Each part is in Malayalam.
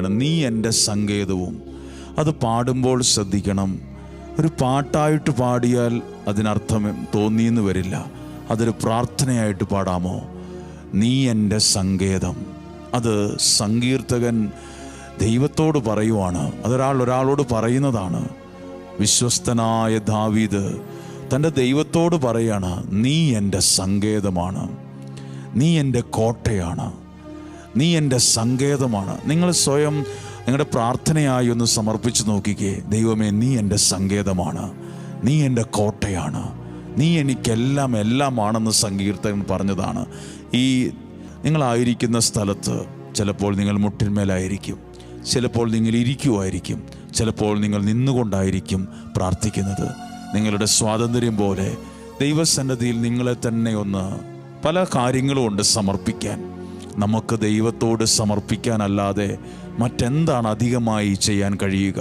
പറയുകയാണ്, നീ എൻ്റെ സങ്കേതവും. അത് പാടുമ്പോൾ ശ്രദ്ധിക്കണം. ഒരു പാട്ടായിട്ട് പാടിയാൽ അതിനർത്ഥം തോന്നിയെന്ന് വരില്ല. അതൊരു പ്രാർത്ഥനയായിട്ട് പാടാമോ? നീ എൻ്റെ സങ്കേതം. അത് സങ്കീർത്തകൻ ദൈവത്തോട് പറയുവാണ്. ഒരാളോട് പറയുന്നതാണ്. വിശ്വസ്തനായ ദാവീദ് തൻ്റെ ദൈവത്തോട് പറയാണ്, നീ എൻ്റെ സങ്കേതമാണ്, നീ എൻ്റെ കോട്ടയാണ്, നീ എൻ്റെ സങ്കേതമാണ്. നിങ്ങൾ സ്വയം നിങ്ങളുടെ പ്രാർത്ഥനയായി ഒന്ന് സമർപ്പിച്ച് നോക്കിക്കേ. ദൈവമേ, നീ എൻ്റെ സങ്കേതമാണ്, നീ എൻ്റെ കോട്ടയാണ്, നീ എനിക്കെല്ലാം എല്ലാമാണെന്ന് സങ്കീർത്തകൻ പറഞ്ഞതാണ്. ഈ നിങ്ങളായിരിക്കുന്ന സ്ഥലത്ത് ചിലപ്പോൾ നിങ്ങൾ മുട്ടിന്മേലായിരിക്കും, ചിലപ്പോൾ നിങ്ങൾ ഇരിക്കുമായിരിക്കും, ചിലപ്പോൾ നിങ്ങൾ നിന്നുകൊണ്ടായിരിക്കും പ്രാർത്ഥിക്കുന്നത്. നിങ്ങളുടെ സ്വാതന്ത്ര്യം പോലെ ദൈവസന്നിധിയിൽ നിങ്ങളെ തന്നെ ഒന്ന് പല കാര്യങ്ങളും ഉണ്ട് സമർപ്പിക്കാൻ. നമുക്ക് ദൈവത്തോട് സമർപ്പിക്കാനല്ലാതെ മറ്റെന്താണ് അധികമായി ചെയ്യാൻ കഴിയുക?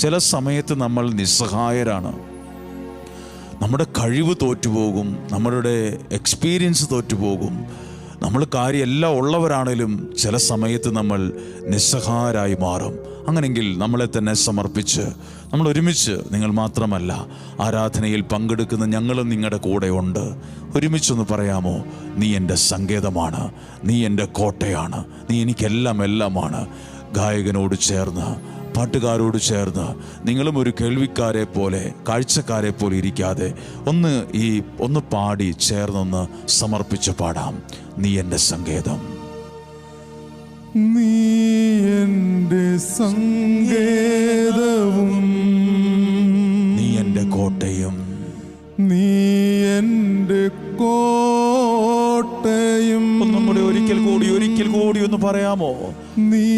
ചില സമയത്ത് നമ്മൾ നിസ്സഹായരാണ്. നമ്മുടെ കഴിവ് തോറ്റുപോകും, നമ്മളുടെ എക്സ്പീരിയൻസ് തോറ്റുപോകും. നമ്മൾ കാര്യമെല്ലാം ഉള്ളവരാണേലും ചില സമയത്ത് നമ്മൾ നിസ്സഹായരായി മാറും. അങ്ങനെങ്കിൽ നമ്മളെ തന്നെ സമർപ്പിച്ച് നമ്മൾ ഒരുമിച്ച്, നിങ്ങൾ മാത്രമല്ല, ആരാധനയിൽ പങ്കെടുക്കുന്ന ഞങ്ങളും നിങ്ങളുടെ കൂടെ ഉണ്ട്. ഒരുമിച്ചൊന്ന് പറയാമോ? നീ എൻ്റെ സങ്കേതമാണ്, നീ എൻ്റെ കോട്ടയാണ്, നീ എനിക്കെല്ലാം എല്ലാമാണ്. ഗായകനോട് ചേർന്ന്, പാട്ടുകാരോട് ചേർന്ന് നിങ്ങളും ഒരു കേൾവിക്കാരെ പോലെ, കാഴ്ചക്കാരെ പോലെ ഇരിക്കാതെ ഒന്ന് പാടി ചേർന്നൊന്ന് സമർപ്പിച്ച് പാടാം. നീ എൻ്റെ സങ്കേതം, നീ എൻ്റെ സങ്കേതവും, നീ എൻ്റെ കോട്ടയും, നീ എൻ്റെ കോട്ടയും. ഒന്നും കൂടി ഒരിക്കൽ കൂടി ഒന്ന് പറയാമോ? നീ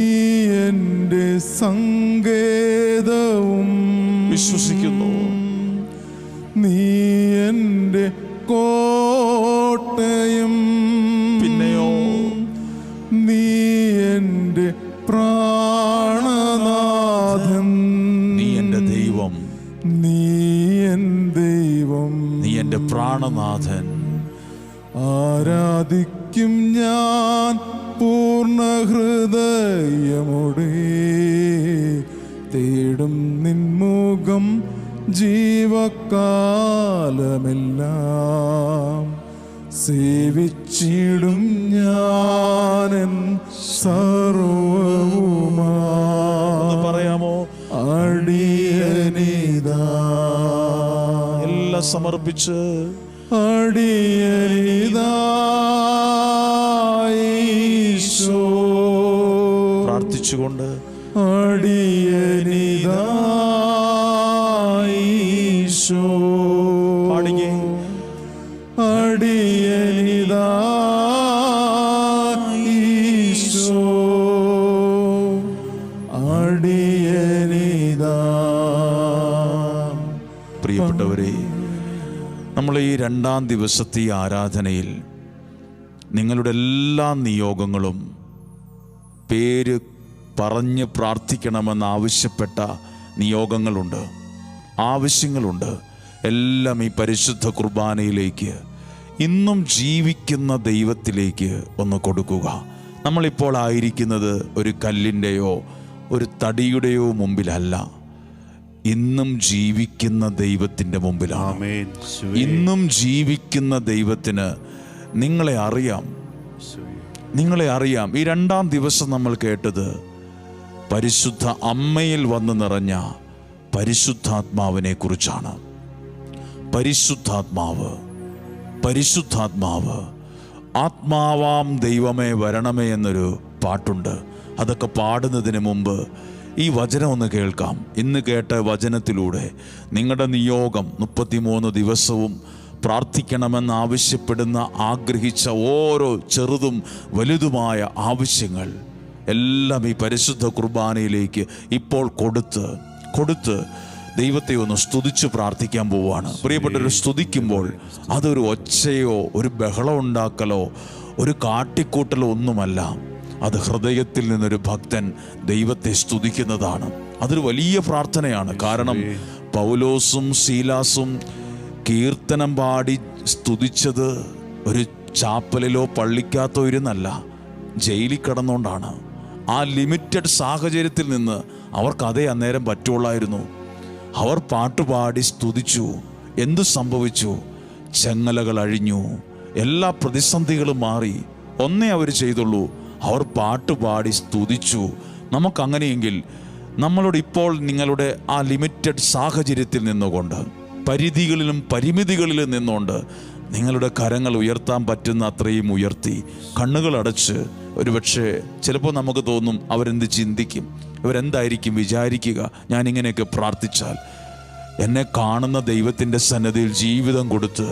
എൻ്റെ സങ്കേതവും, വിശ്വസിക്കുന്നു. നീ എൻ്റെ കോട്ടയും, പിന്നെയോ നീ എൻ്റെ പ്രാണനാഥൻ, നീ എൻ്റെ ദൈവം, നീ എൻ ദൈവം, നീ എൻ്റെ പ്രാണനാഥൻ. ആരാധിക്കും ഞാൻ പൂർണ്ണ ഹൃദയമോടെ, തേടും നിൻമുഖം ജീവകാലമെല്ലാം, സേവിച്ചിടും ഞാനെൻ സർവവുമാ. പറയാമോ? അടിയനിതാ, എല്ലാം സമർപ്പിച്ച് അടിയനിതാ ഈശോ, പ്രാർത്ഥിച്ചുകൊണ്ട് അടിയനിതാ ഈശോ, പാടിക്കേ. അടിയനിതാ ഈശോ, അടിയനിതാ. പ്രിയപ്പെട്ടവരെ, നമ്മൾ ഈ 2-ാം ദിവസത്തെ ഈ ആരാധനയിൽ നിങ്ങളുടെ എല്ലാ നിയോഗങ്ങളും പേര് പറഞ്ഞ് പ്രാർത്ഥിക്കണമെന്ന് ആവശ്യപ്പെട്ട നിയോഗങ്ങളുണ്ട്, ആവശ്യങ്ങളുണ്ട്. എല്ലാം ഈ പരിശുദ്ധ കുർബാനയിലേക്ക്, ഇന്നും ജീവിക്കുന്ന ദൈവത്തിലേക്ക് ഒന്ന് കൊടുക്കുക. നമ്മളിപ്പോൾ ആയിരിക്കുന്നത് ഒരു കല്ലിൻ്റെയോ ഒരു തടിയുടെയോ മുമ്പിലല്ല, ഇന്നും ജീവിക്കുന്ന ദൈവത്തിൻ്റെ മുമ്പിലാണ്. ഇന്നും ജീവിക്കുന്ന ദൈവത്തിന് നിങ്ങളെ അറിയാം. ഈ 2-ാം ദിവസം നമ്മൾ കേട്ടത് പരിശുദ്ധ അമ്മയിൽ വന്ന് നിറഞ്ഞ പരിശുദ്ധാത്മാവിനെ കുറിച്ചാണ്. പരിശുദ്ധാത്മാവ്, ആത്മാവാം ദൈവമേ വരണമേ എന്നൊരു പാട്ടുണ്ട്. അതൊക്കെ പാടുന്നതിന് മുമ്പ് ഈ വചനം ഒന്ന് കേൾക്കാം. ഇന്ന് കേട്ട വചനത്തിലൂടെ നിങ്ങളുടെ നിയോഗം 33 ദിവസവും പ്രാർത്ഥിക്കണമെന്ന് ആവശ്യപ്പെടുന്ന, ആഗ്രഹിച്ച ഓരോ ചെറുതും വലുതുമായ ആവശ്യങ്ങൾ എല്ലാം ഈ പരിശുദ്ധ കുർബാനയിലേക്ക് ഇപ്പോൾ കൊടുത്ത് ദൈവത്തെ ഒന്ന് സ്തുതിച്ച് പ്രാർത്ഥിക്കാൻ പോവുകയാണ്. പ്രിയപ്പെട്ടവർ, സ്തുതിക്കുമ്പോൾ അതൊരു ഒച്ചയോ ഒരു ബഹളം ഉണ്ടാക്കലോ ഒരു കാട്ടിക്കൂട്ടലോ ഒന്നുമല്ല. അത് ഹൃദയത്തിൽ നിന്നൊരു ഭക്തൻ ദൈവത്തെ സ്തുതിക്കുന്നതാണ്. അതൊരു വലിയ പ്രാർത്ഥനയാണ്. കാരണം പൗലോസും ശീലാസും കീർത്തനം പാടി സ്തുതിച്ചത് ഒരു ചാപ്പലിലോ പള്ളിക്കകത്തോ ഇരുന്നല്ല, ജയിലിൽ കിടന്നുകൊണ്ടാണ്. ആ ലിമിറ്റഡ് സാഹചര്യത്തിൽ നിന്ന് അവർക്ക് അതേ അന്നേരം പറ്റുള്ളായിരുന്നു. അവർ പാട്ടുപാടി സ്തുതിച്ചു. എന്തു സംഭവിച്ചു? ചെങ്ങലകൾ അഴിഞ്ഞു, എല്ലാ പ്രതിസന്ധികളും മാറി. ഒന്നേ അവർ ചെയ്തുള്ളൂ, അവർ പാട്ടുപാടി സ്തുതിച്ചു. നമുക്കങ്ങനെയെങ്കിൽ നമ്മളോട് ഇപ്പോൾ നിങ്ങളുടെ ആ ലിമിറ്റഡ് സാഹചര്യത്തിൽ നിന്നുകൊണ്ട്, പരിധികളിലും പരിമിതികളിലും നിന്നുകൊണ്ട് നിങ്ങളുടെ കരങ്ങൾ ഉയർത്താൻ പറ്റുന്ന അത്രയും ഉയർത്തി കണ്ണുകൾ അടച്ച്, ഒരുപക്ഷെ ചിലപ്പോൾ നമുക്ക് തോന്നും അവരെന്ത് ചിന്തിക്കും, ഇവരെന്തായിരിക്കും വിചാരിക്കുക ഞാനിങ്ങനെയൊക്കെ പ്രാർത്ഥിച്ചാൽ. എന്നെ കാണുന്ന ദൈവത്തിൻ്റെ സന്നിധിയിൽ ജീവിതം കൊടുത്ത്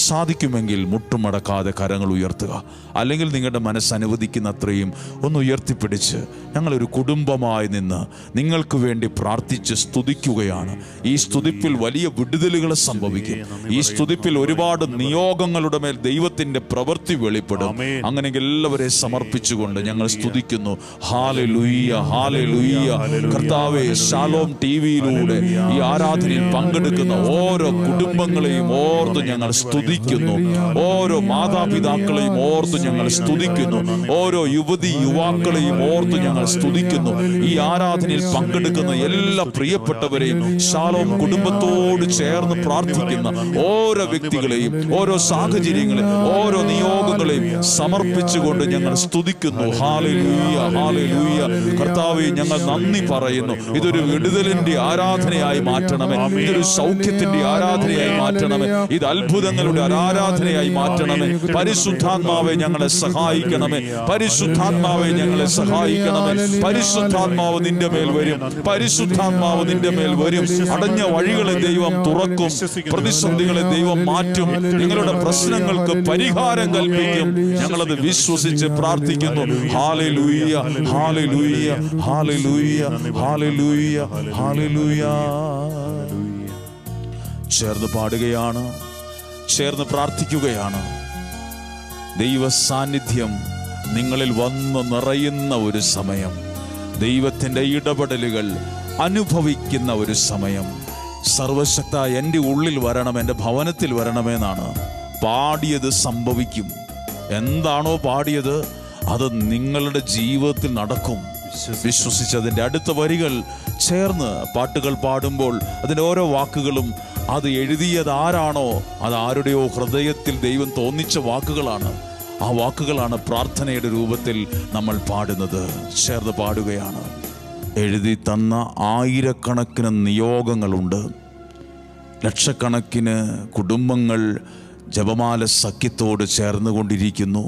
സാധിക്കുമെങ്കിൽ മുട്ടുമടക്കാതെ കരങ്ങൾ ഉയർത്തുക. അല്ലെങ്കിൽ നിങ്ങളുടെ മനസ്സനുവദിക്കുന്ന അത്രയും ഒന്ന് ഉയർത്തിപ്പിടിച്ച് ഞങ്ങളൊരു കുടുംബമായി നിന്ന് നിങ്ങൾക്ക് വേണ്ടി പ്രാർത്ഥിച്ച് സ്തുതിക്കുകയാണ്. ഈ സ്തുതിപ്പിൽ വലിയ വിടുതലുകൾ സംഭവിക്കും. ഈ സ്തുതിപ്പിൽ ഒരുപാട് നിയോഗങ്ങളുടെ മേൽ ദൈവത്തിൻ്റെ പ്രവൃത്തി വെളിപ്പെടും. അങ്ങനെയെങ്കിൽ എല്ലാവരെ സമർപ്പിച്ചുകൊണ്ട് ഞങ്ങൾ സ്തുതിക്കുന്നു. Hallelujah, hallelujah. കർത്താവേ, ഷാലോം ടിവിയിലൂടെ ഈ ആരാധനയിൽ പങ്കെടുക്കുന്ന ഓരോ കുടുംബങ്ങളെയും ഓർത്ത് ഞങ്ങൾ സ്തുതിക്കുന്നു. ഓരോ മാതാപിതാക്കളെയും ഓർത്ത് ഞങ്ങൾ സ്തുതിക്കുന്നു. ഓരോ യുവതി യുവാക്കളെയും ഓർത്ത് ഞങ്ങൾ സ്തുതിക്കുന്നു. ഈ ആരാധനയിൽ പങ്കെടുക്കുന്ന എല്ലാ പ്രിയപ്പെട്ടവരെയും ഷാലോം കുടുംബത്തോട് ചേർന്ന് പ്രാർത്ഥിക്കുന്ന ഓരോ വ്യക്തികളെയും, ഓരോ സാഹചര്യങ്ങളെയും, ഓരോ നിയോഗങ്ങളെയും സമർപ്പിച്ചുകൊണ്ട് ഞങ്ങൾ സ്തുതിക്കുന്നു. Hallelujah, hallelujah. കർത്താവേ, ഞങ്ങൾ നന്ദി പറയുന്നു. ഇതൊരു വിടുതലിന്റെ ആരാധനയായി മാറ്റണമേ. ഇതൊരു സൗഖ്യത്തിന്റെ ആരാധനയായി മാറ്റണമേ. ഇത് അത്ഭുതങ്ങളുടെ ആരാധനയായി മാറ്റണമേ. പരിശുദ്ധാത്മാവെ ഞങ്ങളെ സഹായിക്കണമേ. പരിശുദ്ധാത്മാവെ ഞങ്ങളെ സഹായിക്കണമേ. പരിശുദ്ധാത്മാവ് നിന്റെ മേൽ വരും. പരിശുദ്ധാത്മാവ് നിന്റെ മേൽ വരും. അടഞ്ഞ വഴികളെ ദൈവം തുറക്കും. പ്രതിസന്ധികളെ ദൈവം മാറ്റും. നിങ്ങളുടെ പ്രശ്നങ്ങൾക്ക് പരിഹാരം കൽപ്പിക്കും. ഞങ്ങളത് വിശ്വസിച്ച് പ്രാർത്ഥിക്കുന്നു. Hallelujah, hallelujah, hallelujah, hallelujah, hallelujah. ചേർന്ന് പാടുകയാണ്, ചേർന്ന് പ്രാർത്ഥിക്കുകയാണ്. ദൈവ സാന്നിധ്യം നിങ്ങളിൽ വന്ന് നിറയുന്ന ഒരു സമയം, ദൈവത്തിൻ്റെ ഇടപെടലുകൾ അനുഭവിക്കുന്ന ഒരു സമയം. സർവശക്ത എൻ്റെ ഉള്ളിൽ വരണം, എൻ്റെ ഭവനത്തിൽ വരണമെന്നാണ് പാടിയത്. സംഭവിക്കും. എന്താണോ പാടിയത് അത് നിങ്ങളുടെ ജീവിതത്തിൽ നടക്കും. വിശ്വസിച്ചതിൻ്റെ അടുത്ത വരികൾ ചേർന്ന് പാട്ടുകൾ പാടുമ്പോൾ അതിൻ്റെ ഓരോ വാക്കുകളും അത് എഴുതിയത് ആരാണോ അത് ആരുടെയോ ഹൃദയത്തിൽ ദൈവം തോന്നിച്ച വാക്കുകളാണ്. ആ വാക്കുകളാണ് പ്രാർത്ഥനയുടെ രൂപത്തിൽ നമ്മൾ പാടുന്നത്. ചേർന്ന് പാടുകയാണ്. എഴുതി തന്ന ആയിരക്കണക്കിന് നിയോഗങ്ങളുണ്ട്. ലക്ഷക്കണക്കിന് കുടുംബങ്ങൾ ജപമാല സഖ്യത്തോട് ചേർന്നുകൊണ്ടിരിക്കുന്നു,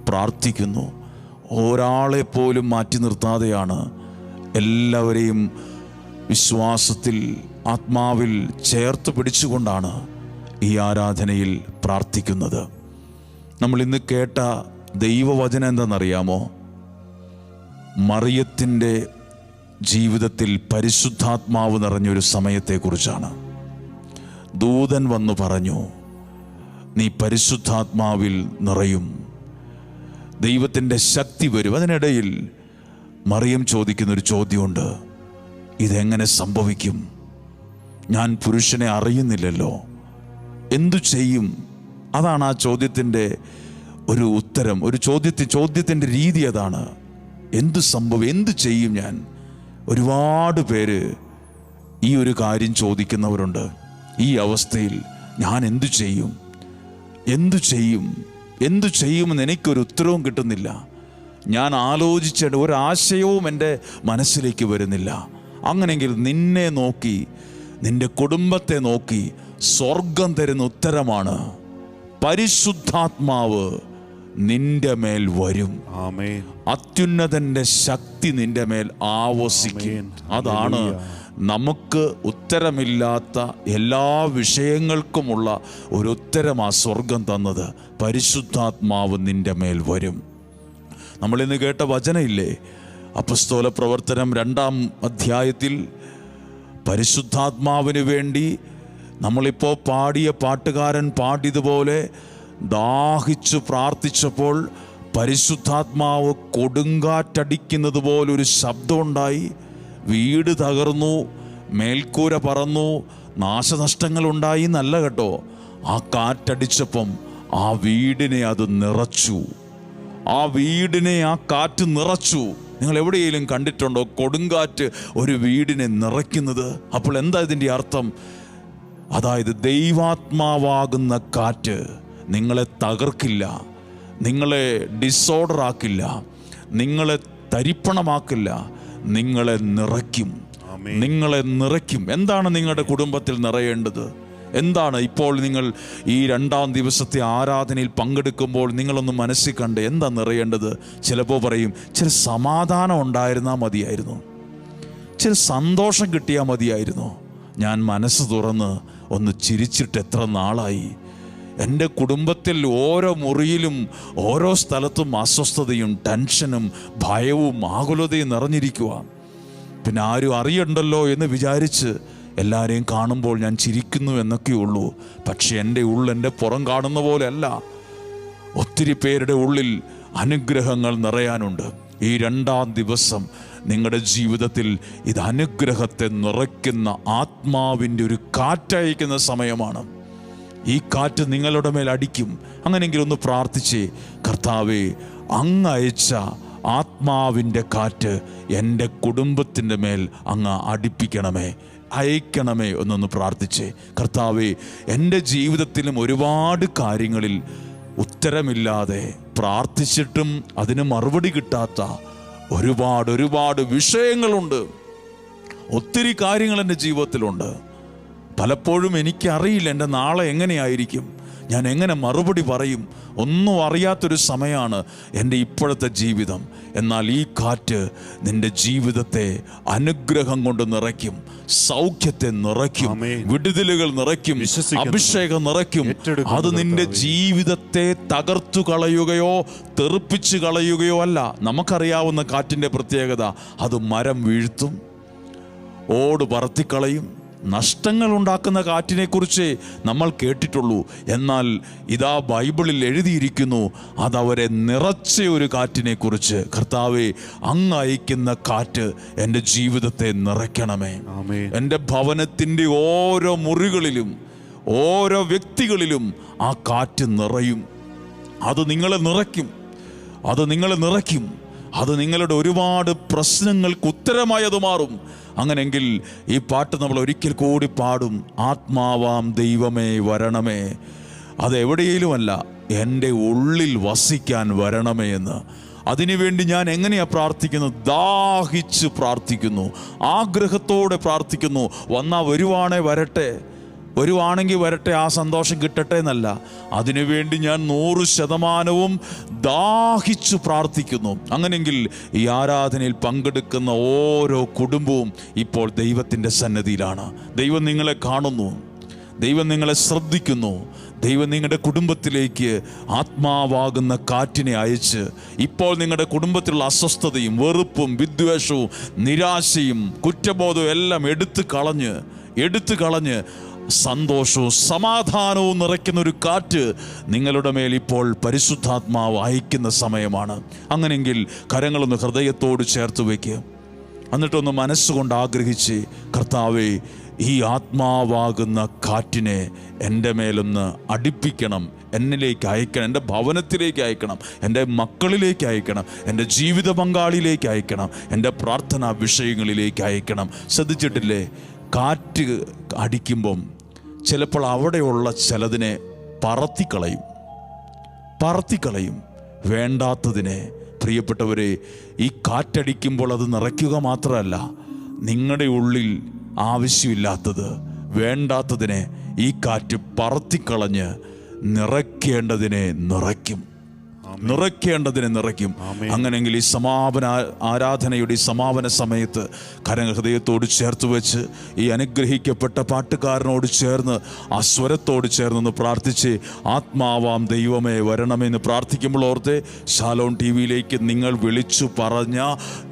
പ്രാർത്ഥിക്കുന്നു. ഒരാളെ പോലും മാറ്റി നിർത്താതെയാണ് എല്ലാവരെയും വിശ്വാസത്തിൽ ആത്മാവിൽ ചേർത്ത് പിടിച്ചുകൊണ്ടാണ് ഈ ആരാധനയിൽ പ്രാർത്ഥിക്കുന്നത്. നമ്മൾ ഇന്ന് കേട്ട ദൈവവചനം എന്താണെന്നറിയാമോ? മറിയത്തിൻ്റെ ജീവിതത്തിൽ പരിശുദ്ധാത്മാവ് നിറഞ്ഞൊരു സമയത്തെക്കുറിച്ചാണ്. ദൂതൻ വന്നു പറഞ്ഞു, നീ പരിശുദ്ധാത്മാവിൽ നിറയും, ദൈവത്തിൻ്റെ ശക്തി വരും. അതിനിടയിൽ മറിയം ചോദിക്കുന്നൊരു ചോദ്യമുണ്ട്, ഇതെങ്ങനെ സംഭവിക്കും? ഞാൻ പുരുഷനെ അറിയുന്നില്ലല്ലോ, എന്തു ചെയ്യും? അതാണ് ആ ചോദ്യത്തിൻ്റെ ഒരു ഉത്തരം. ഒരു ചോദ്യത്തിൻ്റെ രീതി അതാണ്. എന്തു ചെയ്യും ഞാൻ? ഒരുപാട് പേര് ഈ ഒരു കാര്യം ചോദിക്കുന്നവരുണ്ട്. ഈ അവസ്ഥയിൽ ഞാൻ എന്തു ചെയ്യും? എന്തു ചെയ്യുമെന്ന് എനിക്കൊരു ഉത്തരവും കിട്ടുന്നില്ല. ഞാൻ ആലോചിച്ചിട്ട് ഒരാശയവും എൻ്റെ മനസ്സിലേക്ക് വരുന്നില്ല. അങ്ങനെയെങ്കിൽ നിന്നെ നോക്കി, നിന്റെ കുടുംബത്തെ നോക്കി സ്വർഗം തരുന്ന ഉത്തരമാണ്, പരിശുദ്ധാത്മാവ് നിന്റെ മേൽ വരും. അത്യുന്നതന്റെ ശക്തി നിന്റെ മേൽ ആവസിക്കും. അതാണ് നമുക്ക് ഉത്തരമില്ലാത്ത എല്ലാ വിഷയങ്ങൾക്കുമുള്ള ഒരു ഉത്തരം ആ സ്വർഗം തന്നത്. പരിശുദ്ധാത്മാവ് നിന്റെ മേൽ വരും. നമ്മളിന്ന് കേട്ട വചനമില്ലേ, അപ്പസ്തോല പ്രവർത്തനം 2-ാം അധ്യായത്തിൽ പരിശുദ്ധാത്മാവിന് വേണ്ടി നമ്മളിപ്പോൾ പാടിയ പാട്ടുകാരൻ പാടിയതുപോലെ ദാഹിച്ചു പ്രാർത്ഥിച്ചപ്പോൾ പരിശുദ്ധാത്മാവ് കൊടുങ്കാറ്റടിക്കുന്നത് പോലൊരു ശബ്ദമുണ്ടായി. വീട് തകർന്നു, മേൽക്കൂര പറന്നു, നാശനഷ്ടങ്ങളുണ്ടായി എന്നല്ല കേട്ടോ. ആ കാറ്റടിച്ചപ്പം ആ വീടിനെ അത് നിറച്ചു. ആ വീടിനെ ആ കാറ്റ് നിറച്ചു. നിങ്ങൾ എവിടെയെങ്കിലും കണ്ടിട്ടുണ്ടോ കൊടുങ്കാറ്റ് ഒരു വീടിനെ നിറയ്ക്കുന്നത്? അപ്പോൾ എന്താ ഇതിൻ്റെ അർത്ഥം? അതായത് ദൈവാത്മാവാകുന്ന കാറ്റ് നിങ്ങളെ തകർക്കില്ല, നിങ്ങളെ ഡിസോർഡർ ആക്കില്ല, നിങ്ങളെ തരിപ്പണമാക്കില്ല, നിങ്ങളെ നിറയ്ക്കും. നിങ്ങളെ നിറയ്ക്കും. എന്താണ് നിങ്ങളുടെ കുടുംബത്തിൽ നിറയേണ്ടത്? എന്താണ് ഇപ്പോൾ നിങ്ങൾ ഈ 2-ാം ദിവസത്തെ ആരാധനയിൽ പങ്കെടുക്കുമ്പോൾ നിങ്ങളൊന്ന് മനസ്സിൽ കണ്ട് എന്താ നിറയേണ്ടത്? ചിലപ്പോൾ പറയും, ചില സമാധാനം ഉണ്ടായിരുന്നാൽ മതിയായിരുന്നു, ചില സന്തോഷം കിട്ടിയാൽ മതിയായിരുന്നു. ഞാൻ മനസ്സ് തുറന്ന് ഒന്ന് ചിരിച്ചിട്ട് എത്ര നാളായി. എൻ്റെ കുടുംബത്തിൽ ഓരോ മുറിയിലും ഓരോ സ്ഥലത്തും അസ്വസ്ഥതയും ടെൻഷനും ഭയവും ആകുലതയും നിറഞ്ഞിരിക്കുക. പിന്നെ ആരും അറിയണ്ടല്ലോ എന്ന് വിചാരിച്ച് എല്ലാവരെയും കാണുമ്പോൾ ഞാൻ ചിരിക്കുന്നു എന്നൊക്കെയുള്ളൂ. പക്ഷെ എൻ്റെ എൻ്റെ പുറം കാണുന്ന പോലെയല്ല. ഒത്തിരി പേരുടെ ഉള്ളിൽ അനുഗ്രഹങ്ങൾ നിറയാനുണ്ട്. ഈ 2-ാം ദിവസം നിങ്ങളുടെ ജീവിതത്തിൽ ഇത് അനുഗ്രഹത്തെ നിറയ്ക്കുന്ന ആത്മാവിൻ്റെ ഒരു കാറ്റയക്കുന്ന സമയമാണ്. ഈ കാറ്റ് നിങ്ങളുടെ മേൽ അടിക്കും. അങ്ങനെയെങ്കിൽ ഒന്ന് പ്രാർത്ഥിച്ചേ, കർത്താവേ, അങ്ങ് അയച്ച ആത്മാവിൻ്റെ കാറ്റ് എൻ്റെ കുടുംബത്തിൻ്റെ മേൽ അങ്ങ് അടിപ്പിക്കണമേ, അയക്കണമേ എന്നൊന്ന് പ്രാർത്ഥിച്ചേ. കർത്താവേ, എൻ്റെ ജീവിതത്തിലും ഒരുപാട് കാര്യങ്ങളിൽ ഉത്തരമില്ലാതെ പ്രാർത്ഥിച്ചിട്ടും അതിന് മറുപടി കിട്ടാത്ത ഒരുപാട് വിഷയങ്ങളുണ്ട്. ഒത്തിരി കാര്യങ്ങൾ എൻ്റെ ജീവിതത്തിലുണ്ട്. പലപ്പോഴും എനിക്കറിയില്ല എൻ്റെ നാളെ എങ്ങനെയായിരിക്കും, ഞാൻ എങ്ങനെ മറുപടി പറയും. ഒന്നും അറിയാത്തൊരു സമയമാണ് എൻ്റെ ഇപ്പോഴത്തെ ജീവിതം. എന്നാൽ ഈ കാറ്റ് നിൻ്റെ ജീവിതത്തെ അനുഗ്രഹം കൊണ്ട് നിറയ്ക്കും, സൗഖ്യത്തെ നിറയ്ക്കും, വിടുതലുകൾ നിറയ്ക്കും, അഭിഷേകം നിറയ്ക്കും. അത് നിൻ്റെ ജീവിതത്തെ തകർത്തു കളയുകയോ തെറിപ്പിച്ച് കളയുകയോ അല്ല. നമുക്കറിയാവുന്ന കാറ്റിൻ്റെ പ്രത്യേകത, അത് മരം വീഴ്ത്തും, ഓട് പറത്തിക്കളയും. നഷ്ടങ്ങൾ ഉണ്ടാക്കുന്ന കാറ്റിനെക്കുറിച്ച് നമ്മൾ കേട്ടിട്ടുള്ളൂ. എന്നാൽ ഇതാ ബൈബിളിൽ എഴുതിയിരിക്കുന്നു, അതവരെ നിറച്ച ഒരു കാറ്റിനെക്കുറിച്ച്. കർത്താവേ, അങ്ങ് അയക്കുന്ന കാറ്റ് എൻ്റെ ജീവിതത്തെ നിറയ്ക്കണമേ. എൻ്റെ ഭവനത്തിൻ്റെ ഓരോ മുറികളിലും ഓരോ വ്യക്തികളിലും ആ കാറ്റ് നിറയും. അത് നിങ്ങളെ നിറയ്ക്കും, അത് നിങ്ങളെ നിറയ്ക്കും. അത് നിങ്ങളുടെ ഒരുപാട് പ്രശ്നങ്ങൾക്ക് ഉത്തരമായി അത് മാറും. അങ്ങനെയെങ്കിൽ ഈ പാട്ട് നമ്മൾ ഒരിക്കൽ കൂടി പാടും. ആത്മാവാം ദൈവമേ വരണമേ, അതെവിടെയെങ്കിലുമല്ല, എൻ്റെ ഉള്ളിൽ വസിക്കാൻ വരണമേ എന്ന്. അതിനുവേണ്ടി ഞാൻ എങ്ങനെയാണ് പ്രാർത്ഥിക്കുന്നത്? ദാഹിച്ച് പ്രാർത്ഥിക്കുന്നു, ആഗ്രഹത്തോടെ പ്രാർത്ഥിക്കുന്നു. വന്നാൽ വരുവാണേ വരട്ടെ, വരുവാണെങ്കിൽ വരട്ടെ, ആ സന്തോഷം കിട്ടട്ടെ എന്നല്ല. അതിനുവേണ്ടി ഞാൻ 100% ദാഹിച്ചു പ്രാർത്ഥിക്കുന്നു. അങ്ങനെയെങ്കിൽ ഈ ആരാധനയിൽ പങ്കെടുക്കുന്ന ഓരോ കുടുംബവും ഇപ്പോൾ ദൈവത്തിൻ്റെ സന്നിധിയിലാണ്. ദൈവം നിങ്ങളെ കാണുന്നു, ദൈവം നിങ്ങളെ ശ്രദ്ധിക്കുന്നു. ദൈവം നിങ്ങളുടെ കുടുംബത്തിലേക്ക് ആത്മാവാകുന്ന കാറ്റിനെ അയച്ച് ഇപ്പോൾ നിങ്ങളുടെ കുടുംബത്തിലുള്ള അസ്വസ്ഥതയും വെറുപ്പും വിദ്വേഷവും നിരാശയും കുറ്റബോധവും എല്ലാം എടുത്തു കളഞ്ഞ് സന്തോഷവും സമാധാനവും നിറയ്ക്കുന്ന ഒരു കാറ്റ് നിങ്ങളുടെ മേൽ ഇപ്പോൾ പരിശുദ്ധാത്മാവ് അയക്കുന്ന സമയമാണ്. അങ്ങനെയെങ്കിൽ കരങ്ങളൊന്ന് ഹൃദയത്തോട് ചേർത്ത് വയ്ക്കുക. എന്നിട്ടൊന്ന് മനസ്സുകൊണ്ട് ആഗ്രഹിച്ച്, കർത്താവേ, ഈ ആത്മാവാകുന്ന കാറ്റിനെ എൻ്റെ മേലൊന്ന് അടിപ്പിക്കണം, എന്നിലേക്ക് അയക്കണം, എൻ്റെ ഭവനത്തിലേക്ക് അയക്കണം, എൻ്റെ മക്കളിലേക്ക് അയക്കണം, എൻ്റെ ജീവിത പങ്കാളിയിലേക്ക് അയക്കണം, എൻ്റെ പ്രാർത്ഥനാ വിഷയങ്ങളിലേക്ക് അയക്കണം. ശ്രദ്ധിച്ചിട്ടില്ലേ? കാറ്റ് അടിക്കുമ്പം ചിലപ്പോൾ അവിടെയുള്ള ചിലതിനെ പറത്തിക്കളയും, വേണ്ടാത്തതിനെ. പ്രിയപ്പെട്ടവരെ, ഈ കാറ്റടിക്കുമ്പോൾ അത് നിറയ്ക്കുക മാത്രമല്ല, നിങ്ങളുടെ ഉള്ളിൽ ആവശ്യമില്ലാത്തത്, വേണ്ടാത്തതിനെ ഈ കാറ്റ് പറത്തിക്കളഞ്ഞ് നിറയ്ക്കേണ്ടതിനെ നിറയ്ക്കും. അങ്ങനെയെങ്കിൽ ഈ സമാപന ആരാധനയുടെ ഈ സമാപന സമയത്ത് കരങ്ങൾ ഹൃദയത്തോട് ചേർത്ത് വെച്ച് ഈ അനുഗ്രഹിക്കപ്പെട്ട പാട്ടുകാരനോട് ചേർന്ന് ആ സ്വരത്തോട് ചേർന്നൊന്ന് പ്രാർത്ഥിച്ച്, ആത്മാവാം ദൈവമേ വരണമെന്ന് പ്രാർത്ഥിക്കുമ്പോൾ ഓർത്തെ, ശാലോം ടി വിയിലേക്ക് നിങ്ങൾ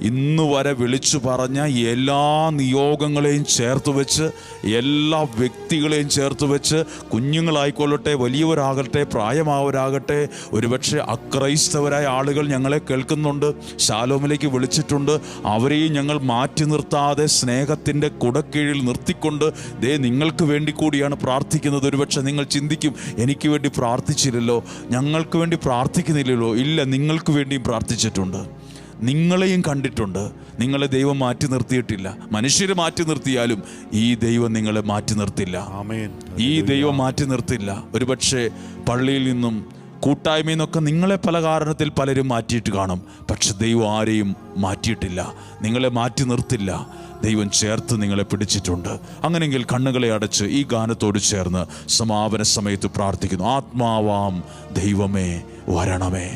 ഇന്ന് വരെ വിളിച്ചു പറഞ്ഞ എല്ലാ നിയോഗങ്ങളെയും ചേർത്ത് വെച്ച്, എല്ലാ വ്യക്തികളെയും ചേർത്ത് വെച്ച്, കുഞ്ഞുങ്ങളായിക്കൊള്ളട്ടെ, വലിയവരാകട്ടെ, പ്രായമായവരാകട്ടെ, ഒരുപക്ഷെ ക്രൈസ്തവരായ ആളുകൾ ഞങ്ങളെ കേൾക്കുന്നുണ്ട്, ശാലോമിലേക്ക് വിളിച്ചിട്ടുണ്ട്. അവരെയും ഞങ്ങൾ മാറ്റി നിർത്താതെ സ്നേഹത്തിൻ്റെ കുടക്കീഴിൽ നിർത്തിക്കൊണ്ട് നിങ്ങൾക്ക് വേണ്ടി കൂടിയാണ് പ്രാർത്ഥിക്കുന്നത്. ഒരുപക്ഷെ നിങ്ങൾ ചിന്തിക്കും, എനിക്ക് വേണ്ടി പ്രാർത്ഥിച്ചില്ലല്ലോ, ഞങ്ങൾക്ക് വേണ്ടി പ്രാർത്ഥിക്കുന്നില്ലല്ലോ. ഇല്ല, നിങ്ങൾക്ക് വേണ്ടിയും പ്രാർത്ഥിച്ചിട്ടുണ്ട്. നിങ്ങളെയും കണ്ടിട്ടുണ്ട്. നിങ്ങളെ ദൈവം മാറ്റി നിർത്തിയിട്ടില്ല. മനുഷ്യർ മാറ്റി നിർത്തിയാലും ഈ ദൈവം നിങ്ങളെ മാറ്റി നിർത്തില്ല. ഈ ദൈവം മാറ്റി നിർത്തില്ല. ഒരുപക്ഷെ പള്ളിയിൽ നിന്നും കൂട്ടായ്മയിൽ നിന്നൊക്കെ നിങ്ങളെ പല കാരണത്തിൽ പലരും മാറ്റിയിട്ട് കാണും. പക്ഷെ ദൈവം ആരെയും മാറ്റിയിട്ടില്ല. നിങ്ങളെ മാറ്റി നിർത്തില്ല. ദൈവം ചേർത്ത് നിങ്ങളെ പിടിച്ചിട്ടുണ്ട്. അങ്ങനെയെങ്കിൽ കണ്ണുകളെ അടച്ച് ഈ ഗാനത്തോട് ചേർന്ന് സമാപന സമയത്ത് പ്രാർത്ഥിക്കുന്നു. ആത്മാവാം ദൈവമേ വരണമേ.